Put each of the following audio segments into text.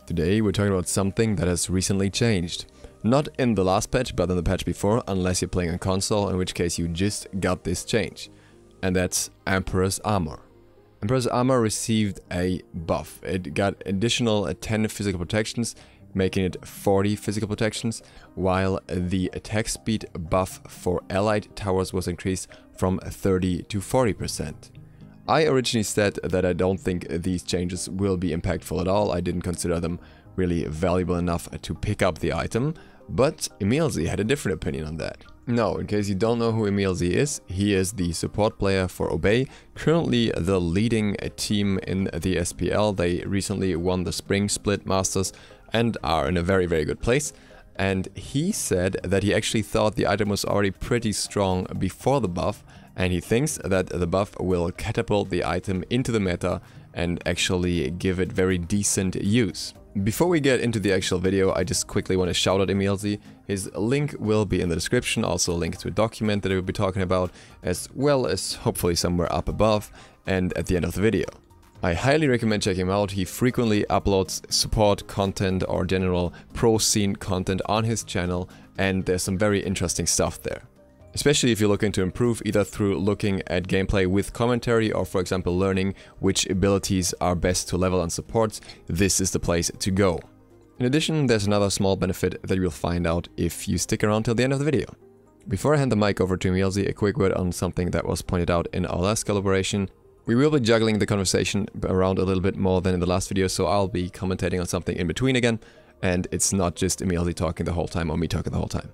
Today we're talking about something that has recently changed. Not in the last patch, but in the patch before, unless you're playing on console, in which case you just got this change. And that's Emperor's Armor. Emperor's Armor received a buff. It got additional 10 physical protections, making it 40 physical protections, while the attack speed buff for allied towers was increased from 30 to 40%. I originally said that I don't think these changes will be impactful at all. I didn't consider them really valuable enough to pick up the item, but EmilZy had a different opinion on that. Now, in case you don't know who EmilZy is, he is the support player for Obey, currently the leading team in the SPL. They recently won the Spring Split Masters and are in a very, very good place. And he said that he actually thought the item was already pretty strong before the buff, and he thinks that the buff will catapult the item into the meta and actually give it very decent use. Before we get into the actual video, I just quickly want to shout out EmilZy. His link will be in the description, also a link to a document that I will be talking about, as well as hopefully somewhere up above and at the end of the video. I highly recommend checking him out. He frequently uploads support content or general pro scene content on his channel, and there's some very interesting stuff there. Especially if you're looking to improve, either through looking at gameplay with commentary or, for example, learning which abilities are best to level on supports, this is the place to go. In addition, there's another small benefit that you'll find out if you stick around till the end of the video. Before I hand the mic over to EmilZy, a quick word on something that was pointed out in our last collaboration. We will be juggling the conversation around a little bit more than in the last video, so I'll be commentating on something in between again, and it's not just EmilZy talking the whole time or me talking the whole time.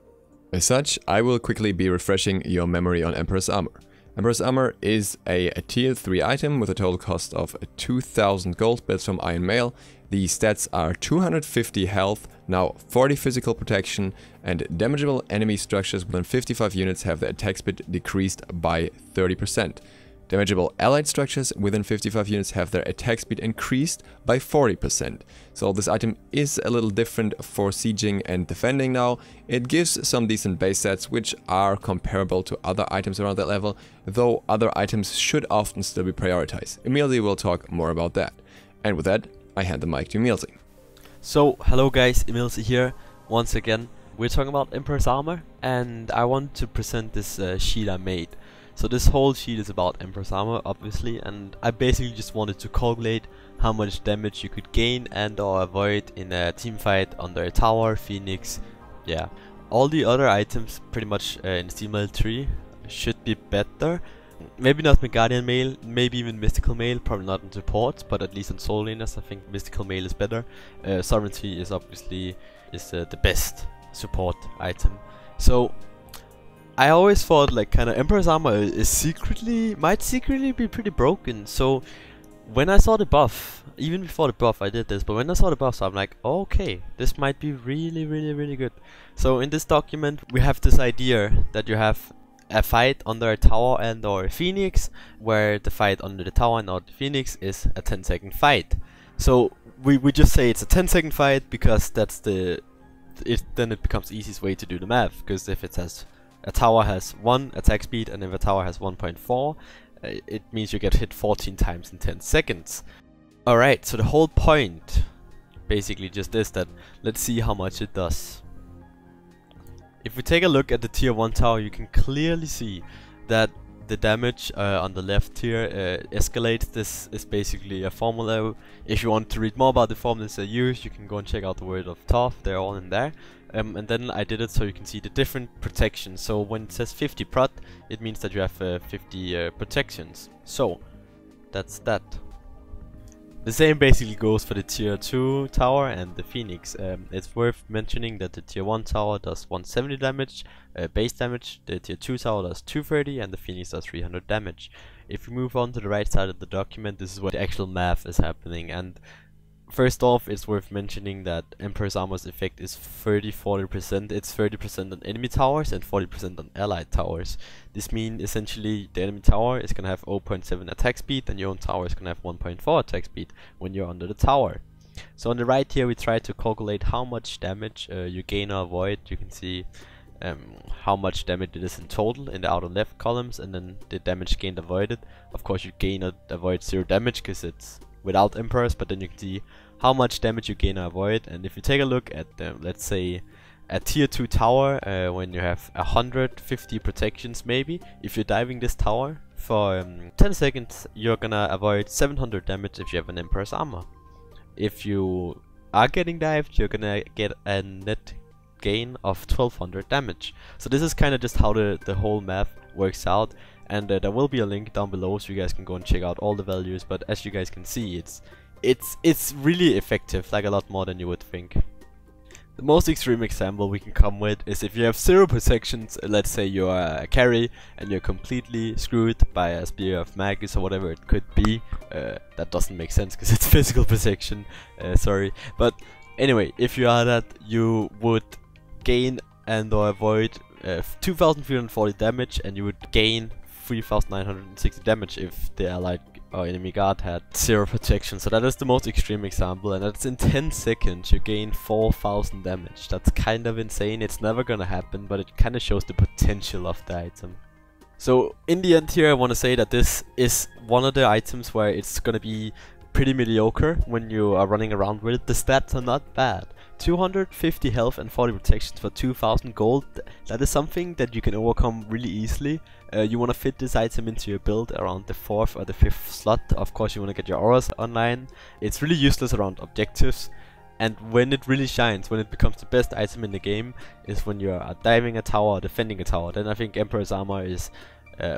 As such, I will quickly be refreshing your memory on Emperor's Armor. Emperor's Armor is a tier 3 item with a total cost of 2000 gold built from Iron Mail. The stats are 250 health, now 40 physical protection, and damageable enemy structures within 55 units have their attack speed decreased by 30%. Damageable allied structures within 55 units have their attack speed increased by 40%. So this item is a little different for sieging and defending now. It gives some decent base stats which are comparable to other items around that level, though other items should often still be prioritized. EmilZy will talk more about that. And with that, I hand the mic to EmilZy. So, hello guys, EmilZy here. Once again, we're talking about Emperor's Armor, and I want to present this sheet I made. So this whole sheet is about Emperor's Armor, obviously, and I basically just wanted to calculate how much damage you could gain and or avoid in a team fight under a tower, Phoenix, yeah. All the other items pretty much in Steel Mail 3 should be better. Maybe not Guardian Mail, maybe even Mystical Mail, probably not in support, but at least on Soul Laners I think Mystical Mail is better. Sovereignty is obviously the best support item. So I always thought like kind of Emperor's Armor might secretly be pretty broken. So when I saw the buff, even before the buff I did this, but when I saw the buff, so I'm like, oh, okay, this might be really good. So in this document we have this idea that you have a fight under a tower and or a Phoenix, where the fight under the tower and or the Phoenix is a 10-second fight. So we just say it's a 10-second fight because that's then it becomes the easiest way to do the math, because if it has a tower has 1 attack speed and if a tower has 1.4, it means you get hit 14 times in 10 seconds. Alright, so the whole point basically just is that let's see how much it does. If we take a look at the tier 1 tower, you can clearly see that the damage on the left here escalates. This is basically a formula. If you want to read more about the formulas I use, you can go and check out the Word of Thoth, they're all in there. And then I did it so you can see the different protections. So when it says 50 prot, it means that you have 50 protections. So that's that. The same basically goes for the tier 2 tower and the Phoenix. It's worth mentioning that the tier 1 tower does 170 damage, base damage, the tier 2 tower does 230 and the Phoenix does 300 damage. If we move on to the right side of the document, this is where the actual math is happening. And first off, it's worth mentioning that Emperor's Armor's effect is 30-40%. It's 30% on enemy towers and 40% on allied towers. This means essentially the enemy tower is gonna have 0.7 attack speed and your own tower is gonna have 1.4 attack speed when you're under the tower. So on the right here we try to calculate how much damage you gain or avoid. You can see how much damage it is in total in the outer left columns, and then the damage gained avoided. Of course you gain or avoid 0 damage because it's without Emperors, but then you can see how much damage you gain or avoid. And if you take a look at, let's say, a tier 2 tower, when you have 150 protections maybe, if you're diving this tower for 10 seconds, you're gonna avoid 700 damage if you have an Emperor's Armor. If you are getting dived, you're gonna get a net gain of 1200 damage. So this is kind of just how the whole map works out, and there will be a link down below so you guys can go and check out all the values. But as you guys can see, it's really effective, like a lot more than you would think. The most extreme example we can come with is if you have 0 protections. Let's say you're a carry and you're completely screwed by a Spear of Magus or whatever it could be. That doesn't make sense because it's physical protection, sorry. But anyway, if you are that, you would gain and or avoid 2340 damage, and you would gain 3960 damage if the allied or enemy guard had 0 protection. So that is the most extreme example, and that's in 10 seconds you gain 4000 damage. That's kind of insane. It's never gonna happen, but it kind of shows the potential of the item. So in the end here, I want to say that this is one of the items where it's gonna be pretty mediocre when you are running around with it. The stats are not bad. 250 health and 40 protections for 2000 gold. That is something that you can overcome really easily. You want to fit this item into your build around the 4th or the 5th slot. Of course you want to get your auras online. It's really useless around objectives. And when it really shines, when it becomes the best item in the game, is when you are diving a tower or defending a tower. Then I think Emperor's Armor is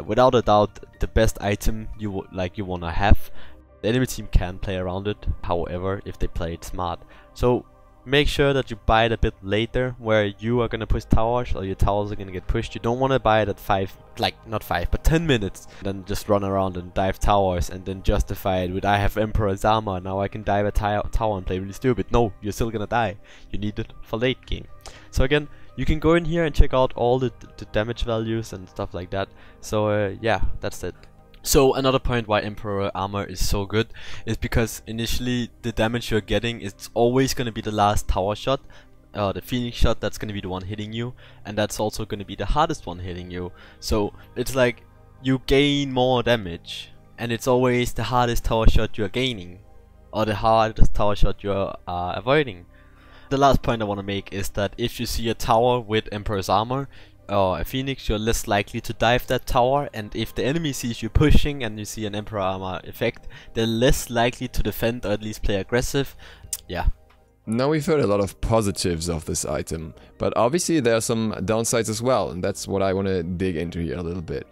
without a doubt the best item you want to have. The enemy team can play around it, however, if they play it smart. So make sure that you buy it a bit later, where you are gonna push towers, or your towers are gonna get pushed. You don't want to buy it at not 5, but 10 minutes. Then just run around and dive towers and then justify it with, I have Emperor's Armor, now I can dive a tower and play really stupid. No, you're still gonna die. You need it for late game. So again, you can go in here and check out all the damage values and stuff like that. So yeah, that's it. So another point why Emperor Armor is so good is because initially the damage you're getting is always going to be the last tower shot, the Phoenix shot, that's going to be the one hitting you, and that's also going to be the hardest one hitting you. So it's like you gain more damage, and it's always the hardest tower shot you're gaining, or the hardest tower shot you're avoiding. The last point I want to make is that if you see a tower with Emperor's Armor or a Phoenix, you're less likely to dive that tower, and if the enemy sees you pushing and you see an Emperor Armor effect, they're less likely to defend or at least play aggressive. Yeah. Now we've heard a lot of positives of this item, but obviously there are some downsides as well, and that's what I want to dig into here a little bit.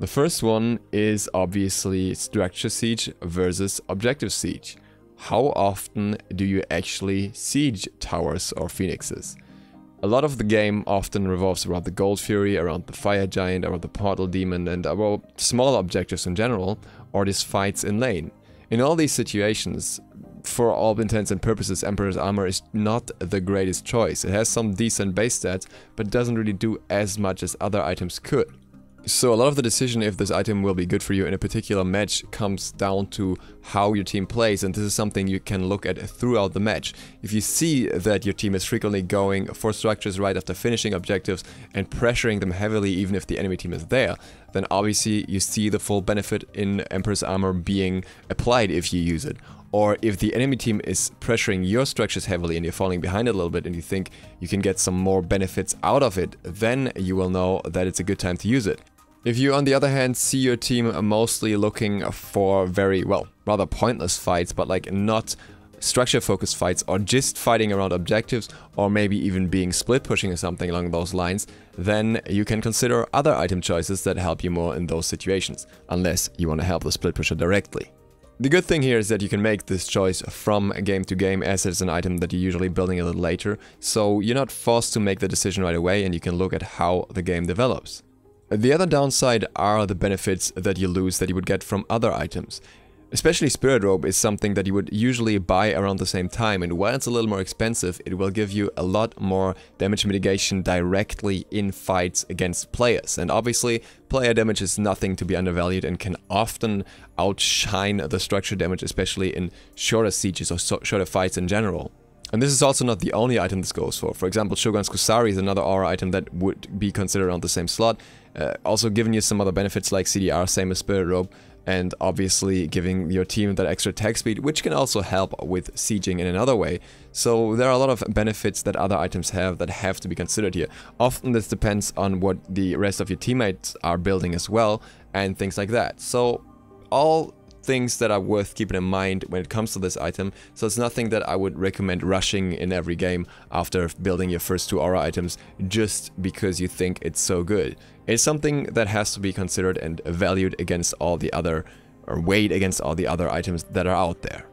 The first one is obviously structure siege versus objective siege. How often do you actually siege towers or phoenixes? A lot of the game often revolves around the Gold Fury, around the Fire Giant, around the Portal Demon, and about smaller objectives in general, or these fights in lane. In all these situations, for all intents and purposes, Emperor's Armor is not the greatest choice. It has some decent base stats, but doesn't really do as much as other items could. So a lot of the decision if this item will be good for you in a particular match comes down to how your team plays, and this is something you can look at throughout the match. If you see that your team is frequently going for structures right after finishing objectives and pressuring them heavily even if the enemy team is there, then obviously you see the full benefit in Emperor's Armor being applied if you use it. Or if the enemy team is pressuring your structures heavily and you're falling behind it a little bit and you think you can get some more benefits out of it, then you will know that it's a good time to use it. If you, on the other hand, see your team mostly looking for very, well, rather pointless fights, but like not structure-focused fights, or just fighting around objectives, or maybe even being split pushing or something along those lines, then you can consider other item choices that help you more in those situations, unless you want to help the split pusher directly. The good thing here is that you can make this choice from game to game, as it's an item that you're usually building a little later, so you're not forced to make the decision right away, and you can look at how the game develops. The other downside are the benefits that you lose that you would get from other items. Especially Spirit Robe is something that you would usually buy around the same time, and while it's a little more expensive, it will give you a lot more damage mitigation directly in fights against players. And obviously, player damage is nothing to be undervalued and can often outshine the structure damage, especially in shorter sieges or shorter fights in general. And this is also not the only item this goes for. For example, Shogun's Kusari is another aura item that would be considered on the same slot. Also giving you some other benefits like CDR, same as Spirit Robe. and obviously giving your team that extra attack speed, which can also help with sieging in another way. So there are a lot of benefits that other items have that have to be considered here. Often this depends on what the rest of your teammates are building as well, and things like that. So all things that are worth keeping in mind when it comes to this item. So it's nothing that I would recommend rushing in every game after building your first 2 aura items just because you think it's so good. It's something that has to be considered and valued against all the other, or weighed against all the other items that are out there.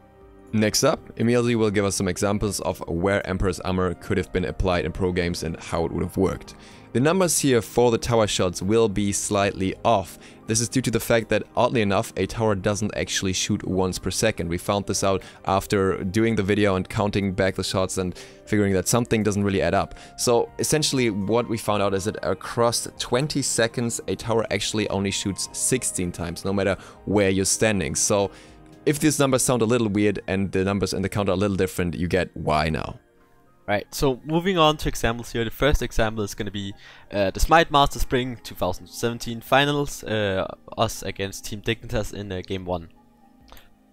Next up, EmilZy will give us some examples of where Emperor's Armor could have been applied in pro games and how it would have worked. The numbers here for the tower shots will be slightly off. This is due to the fact that, oddly enough, a tower doesn't actually shoot once per second. We found this out after doing the video and counting back the shots and figuring that something doesn't really add up. So essentially what we found out is that across 20 seconds a tower actually only shoots 16 times, no matter where you're standing. So if these numbers sound a little weird and the numbers in the count are a little different, you get why now. Right, so moving on to examples here. The first example is going to be the Smite Master Spring 2017 finals, us against Team Dignitas in game 1.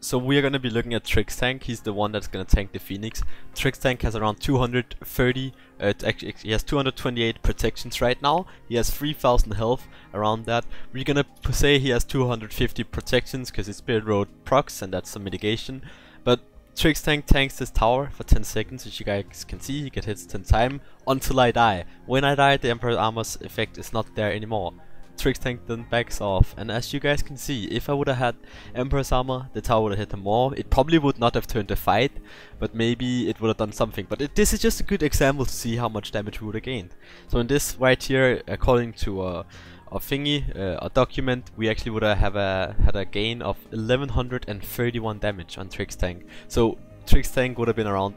So we are going to be looking at Trix Tank. He's the one that's going to tank the Phoenix. Trix Tank has around 230, actually he has 228 protections right now. He has 3000 health, around that. We're going to say he has 250 protections because his Spirit Road procs, and that's some mitigation. But Trix Tank tanks this tower for 10 seconds, as you guys can see. He gets hits 10 times until I die. When I die, the Emperor's Armor's effect is not there anymore. Trix Tank then backs off, and as you guys can see, if I would have had Emperor's Armor, the tower would have hit him more. It probably would not have turned a fight, but maybe it would have done something. But this is just a good example to see how much damage we would have gained. So in this right here, according to a document, we actually would have had a gain of 1131 damage on Trix Tank. So Trix Tank would have been around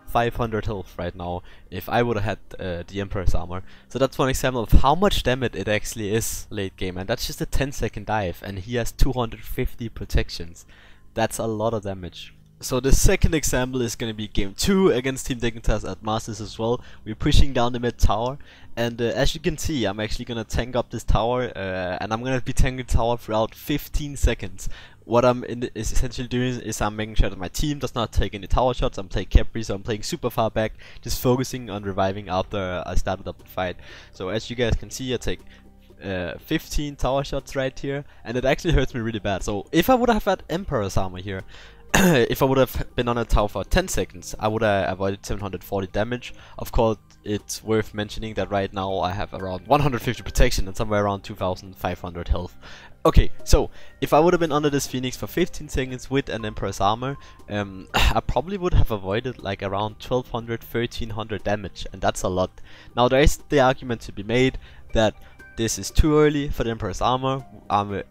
500 health right now if I would have had the Emperor's Armor. So that's one example of how much damage it actually is late game, and that's just a 10-second dive, and he has 250 protections. That's a lot of damage. So the second example is going to be game 2 against Team Dignitas at Masters as well. We're pushing down the mid tower, and as you can see, I'm actually going to tank up this tower, and I'm going to be tanking the tower for about 15 seconds. What I'm essentially doing is I'm making sure that my team does not take any tower shots. I'm playing Capri, so I'm playing super far back, just focusing on reviving after I started up the fight. So as you guys can see, I take 15 tower shots right here, and it actually hurts me really bad. So if I would have had Emperor's Armor here, if I would have been on a tower for 10 seconds, I would have avoided 740 damage. Of course, it's worth mentioning that right now I have around 150 protection and somewhere around 2500 health. Okay, so if I would have been under this Phoenix for 15 seconds with an Emperor's Armor, I probably would have avoided like around 1200, 1300 damage, and that's a lot. Now there is the argument to be made that this is too early for the Emperor's Armor.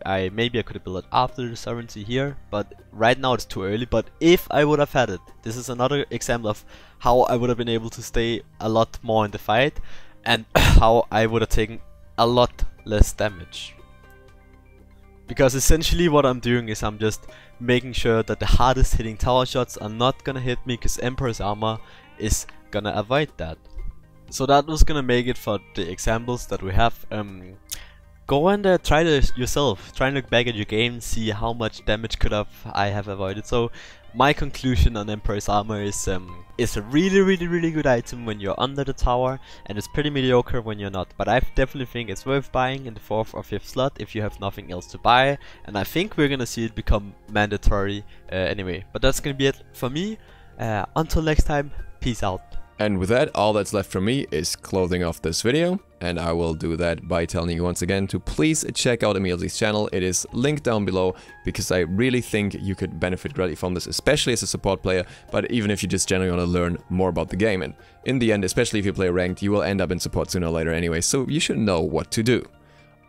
Maybe I could have built it after the sovereignty here, but right now it's too early. But if I would have had it, this is another example of how I would have been able to stay a lot more in the fight, and how I would have taken a lot less damage. Because essentially what I'm doing is I'm just making sure that the hardest hitting tower shots are not gonna hit me, because Emperor's Armor is gonna avoid that. So that was gonna make it for the examples that we have. Go and try this yourself. Try and look back at your game, see how much damage I have avoided. So my conclusion on Emperor's Armor is it's a really good item when you're under the tower, and it's pretty mediocre when you're not. But I definitely think it's worth buying in the 4th or 5th slot if you have nothing else to buy, and I think we're gonna see it become mandatory anyway. But that's gonna be it for me. Until next time, peace out. And with that, all that's left for me is closing off this video, and I will do that by telling you once again to please check out EmilZy's channel. It is linked down below, because I really think you could benefit greatly from this, especially as a support player, but even if you just generally want to learn more about the game. And in the end, especially if you play ranked, you will end up in support sooner or later anyway, so you should know what to do.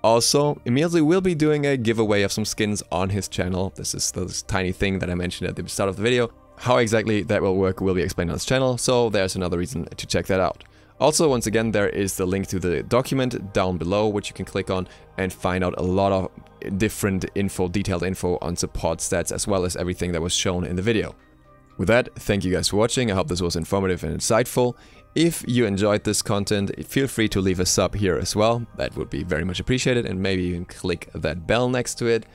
Also, EmilZy will be doing a giveaway of some skins on his channel. This is this tiny thing that I mentioned at the start of the video. How exactly that will work will be explained on his channel, so there's another reason to check that out. Also, once again, there is the link to the document down below, which you can click on and find out a lot of different info, detailed info on support stats, as well as everything that was shown in the video. With that, thank you guys for watching. I hope this was informative and insightful. If you enjoyed this content, feel free to leave a sub here as well. That would be very much appreciated, and maybe even click that bell next to it.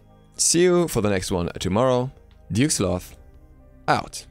See you for the next one tomorrow. SLOTH, out.